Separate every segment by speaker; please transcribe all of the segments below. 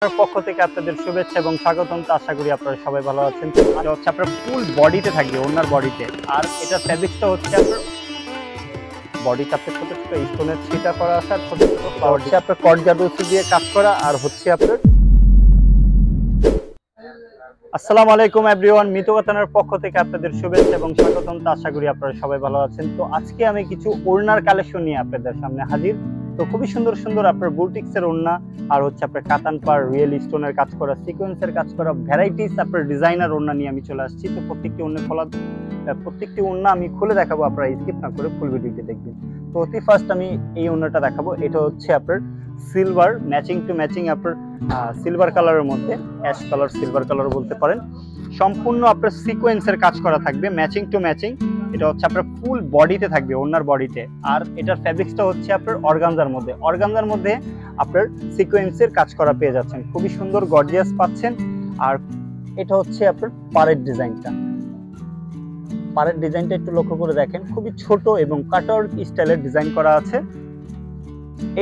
Speaker 1: পক্ষ থেকে আপনাদের শুভেচ্ছা এবং স্বাগতম। আশা করি আপনারা সবাই ভালো আছেন। এটা হচ্ছে আপনার ফুল বডিতে থাকবে, ওনার বডিতে। আর এটা ফেব্রিক্সটা হচ্ছে আপনার বডিতে আপনার ছোট ছোট স্টোনের ছিটা করা আছে, আর ছোট ছোট ফ্লাওয়ার দিয়ে আপনার কট জাদুসি দিয়ে কাজ করা। আর হচ্ছে আপনার আসসালামু আলাইকুম এভরিওয়ান, মিতু কাতানের পক্ষ থেকে আপনাদের শুভেচ্ছা এবং স্বাগতম। আশা করি আপনারা সবাই ভালো আছেন। তো আজকে আমি কিছু ওড়নার কালেকশন নিয়ে আপনাদের সামনে হাজির। তো খুবই সুন্দর সুন্দর আপনার বুটিক্সের ওড়না, আর হচ্ছে আপনার কাতান পার রিয়েল স্টোনের কাজ করা, সিকোয়েন্সের কাজ করা, ভ্যারাইটিস আপনার ডিজাইনার ওড়না নিয়ে আমি চলে আসছি। তো প্রত্যেকটি ওড়না আমি খুলে দেখাবো, আপনারা স্কিপ না করে ফুল ভিডিওটি দেখবেন। তো অতি ফার্স্ট আমি এই ওড়নাটা দেখাবো। এটা হচ্ছে আপনার সিলভার ম্যাচিং টু ম্যাচিং, আপনার সিলভার কালারের মধ্যে অ্যাশ কালার সিলভার কালার বলতে পারেন। সম্পূর্ণ আপনার সিকোয়েন্সের কাজ করা থাকবে, ম্যাচিং টু ম্যাচিং। এটা হচ্ছে আপনার ফুল বডিতে থাকবে, ওনার বডিতে। আর এটার ফ্যাব্রিক্সটা হচ্ছে আপনার অর্গানজার মধ্যে আপনার সিকোয়েন্সের কাজ করা পেয়ে যাচ্ছেন। খুবই সুন্দর গর্জিয়াস পাচ্ছেন। আর এটা হচ্ছে আপনার পাড়ের ডিজাইনটা একটু লক্ষ্য করে দেখেন, খুবই ছোট এবং কাটওয়ার্ক স্টাইলের ডিজাইন করা আছে।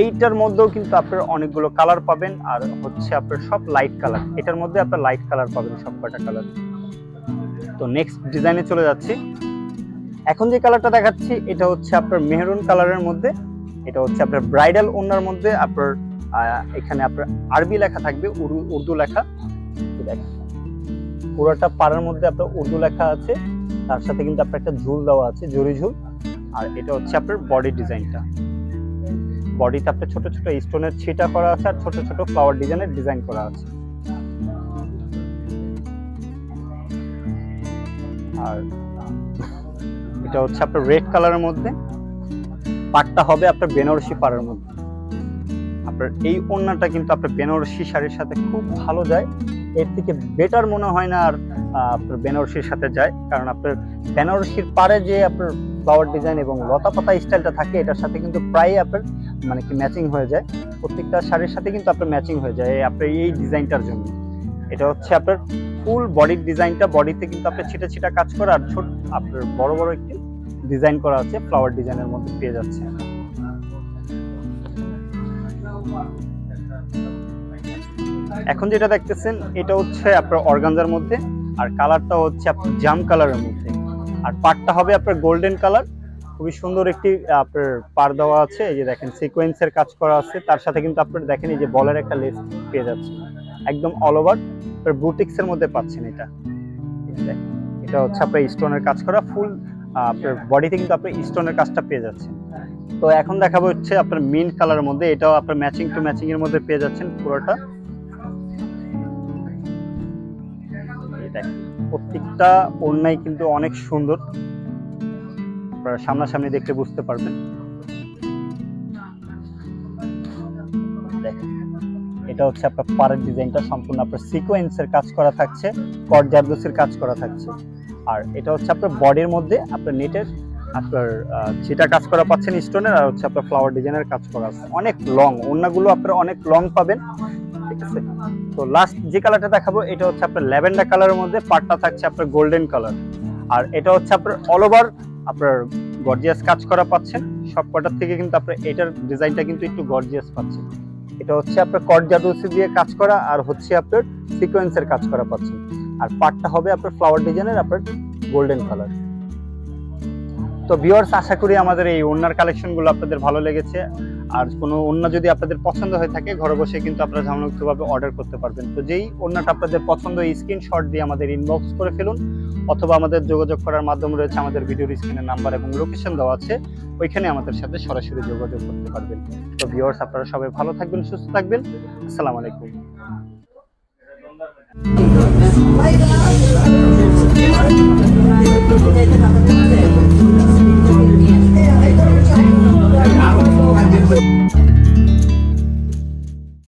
Speaker 1: এইটার মধ্যেও কিন্তু আপনার অনেকগুলো কালার পাবেন, আর হচ্ছে আপনার সব লাইট কালার। এটার মধ্যে আপনার লাইট কালার পাবেন, সব কটা কালার। তো নেক্সট ডিজাইনে চলে যাচ্ছি। এখন যে কালারটা দেখাচ্ছি এটা হচ্ছে আপনার মেহরুন কালারের মধ্যে। এটা হচ্ছে আপনার ব্রাইডাল ওড়নার মধ্যে। আপনার এখানে আপনার আরবি লেখা থাকবে, উর্দু লেখা। পুরোটা পাড়ার মধ্যে আপনার উর্দু লেখা আছে, তার সাথে কিন্তু আপনার একটা ঝুল দেওয়া আছে, জরি ঝুল। আর এটা হচ্ছে আপনার বডি ডিজাইনটা। বডিতে আপনার ছোট ছোট স্টোনের ছিটা করা আছে, আর ছোট ছোট ফ্লাওয়ার ডিজাইনের ডিজাইন করা আছে। আর এটা হচ্ছে আপনার রেড কালারের মধ্যে। পাটটা হবে আপনার বেনারসি পাড়ের মধ্যে। আপনার এই ওড়নাটা কিন্তু আপনার বেনারসি শাড়ির সাথে খুব ভালো যায়, এর থেকে বেটার মনে হয় না আর আপনার বেনারসির সাথে যায়। কারণ আপনার বেনারসির পাড়ে যে আপনার ফ্লাওয়ার ডিজাইন এবং লতা পাতা স্টাইলটা থাকে, এটার সাথে কিন্তু প্রায় আপনার মানে কি ম্যাচিং হয়ে যায়। প্রত্যেকটা শাড়ির সাথে কিন্তু আপনার ম্যাচিং হয়ে যায় আপনার এই ডিজাইনটার জন্য। এটা হচ্ছে আপনার ফুল বডির ডিজাইনটা। বডিতে কিন্তু আপনার ছিটা ছিটা কাজ করা, আর ছোট আপনার বড় বড় একটি ডিজাইন করা আছে, ফ্লাওয়ার ডিজাইনের মধ্যে পেয়ে যাচ্ছে। এখন যেটা দেখতেছেন এটা হচ্ছে আপনার অর্গানজার মধ্যে, আর কালারটা হচ্ছে আপনার জাম কালারের মধ্যে। আর পাড়টা হবে আপনার গোল্ডেন কালার। খুবই সুন্দর একটি আপনার পাড় দেওয়া আছে, এই যে দেখেন সিকোয়েন্সের কাজ করা আছে। তার সাথে কিন্তু আপনার দেখেন এই যে বলের একটা লেস পেয়ে যাচ্ছে, একদম অল ওভার বুটিক্সের মধ্যে পাচ্ছেন। এটা হচ্ছে আপনার স্টোনের কাজ করা, ফুল আপনার বডিতে কিন্তু আপনার স্টোনের কাজটা পেয়ে যাচ্ছেন। তো এখন দেখাবো হচ্ছে আপনার মিন্ট কালারের মধ্যে। এটাও আপনার ম্যাচিং টু ম্যাচিং এর মধ্যে পেয়ে যাচ্ছেন পুরোটা। প্রত্যেকটা ওড়নাই কিন্তু অনেক সুন্দর, আপনারা সামনাসামনি দেখলে বুঝতে পারবেন। এটা হচ্ছে আপনার পাড়ের ডিজাইনটা, সম্পূর্ণ আপনার সিকোয়েন্সের কাজ করা থাকছে, কট জারদোসির কাজ করা থাকছে। আর এটা হচ্ছে আপনার বডির মধ্যে আপনার নেটের আপনার ছিটা কাজ করা পাচ্ছেন স্টোনের, আর হচ্ছে আপনার ফ্লাওয়ার ডিজাইনের কাজ করা আছে। অনেক লং ওড়নাগুলো আপনারা অনেক লং পাবেন, ঠিক আছে। তো লাস্ট যে কালারটা দেখাবো এটা হচ্ছে আপনার ল্যাভেন্ডার কালারের মধ্যে। পাড়টা থাকছে আপনার গোল্ডেন কালার, আর এটা হচ্ছে আপনার অল ওভার আপনার গর্জিয়াস কাজ করা পাচ্ছেন। সব কটার থেকে কিন্তু আপনার এটার ডিজাইনটা কিন্তু একটু গর্জিয়াস পাচ্ছেন। এটা হচ্ছে আপনার কট জাদুসি দিয়ে কাজ করা, আর হচ্ছে আপনার সিকোয়েন্সের কাজ করা পাচ্ছেন। আর পাড়টা হবে আপনার ফ্লাওয়ার ডিজাইনের আপনার গোল্ডেন কালার। তো ভিউয়ার্স, আশা করি আমাদের এই ওড়নার কালেকশনগুলো আপনাদের ভালো লেগেছে। আর কোনো ওড়না যদি আপনাদের পছন্দ হয়ে থাকে, ঘরে বসে কিন্তু আপনারা ঝামেলামুক্তভাবে অর্ডার করতে পারবেন। তো যেই ওড়নাটা আপনাদের পছন্দ, স্ক্রিনশট দিয়ে আমাদের ইনবক্স করে ফেলুন, অথবা আমাদের যোগাযোগ করার মাধ্যম রয়েছে, আমাদের ভিডিওর স্ক্রিনের নাম্বার এবং লোকেশন দেওয়া আছে, ওইখানে আমাদের সাথে সরাসরি যোগাযোগ করতে পারবেন। তো ভিউয়ার্স, আপনারা সবাই ভালো থাকবেন, সুস্থ থাকবেন। আসসালামু আলাইকুম।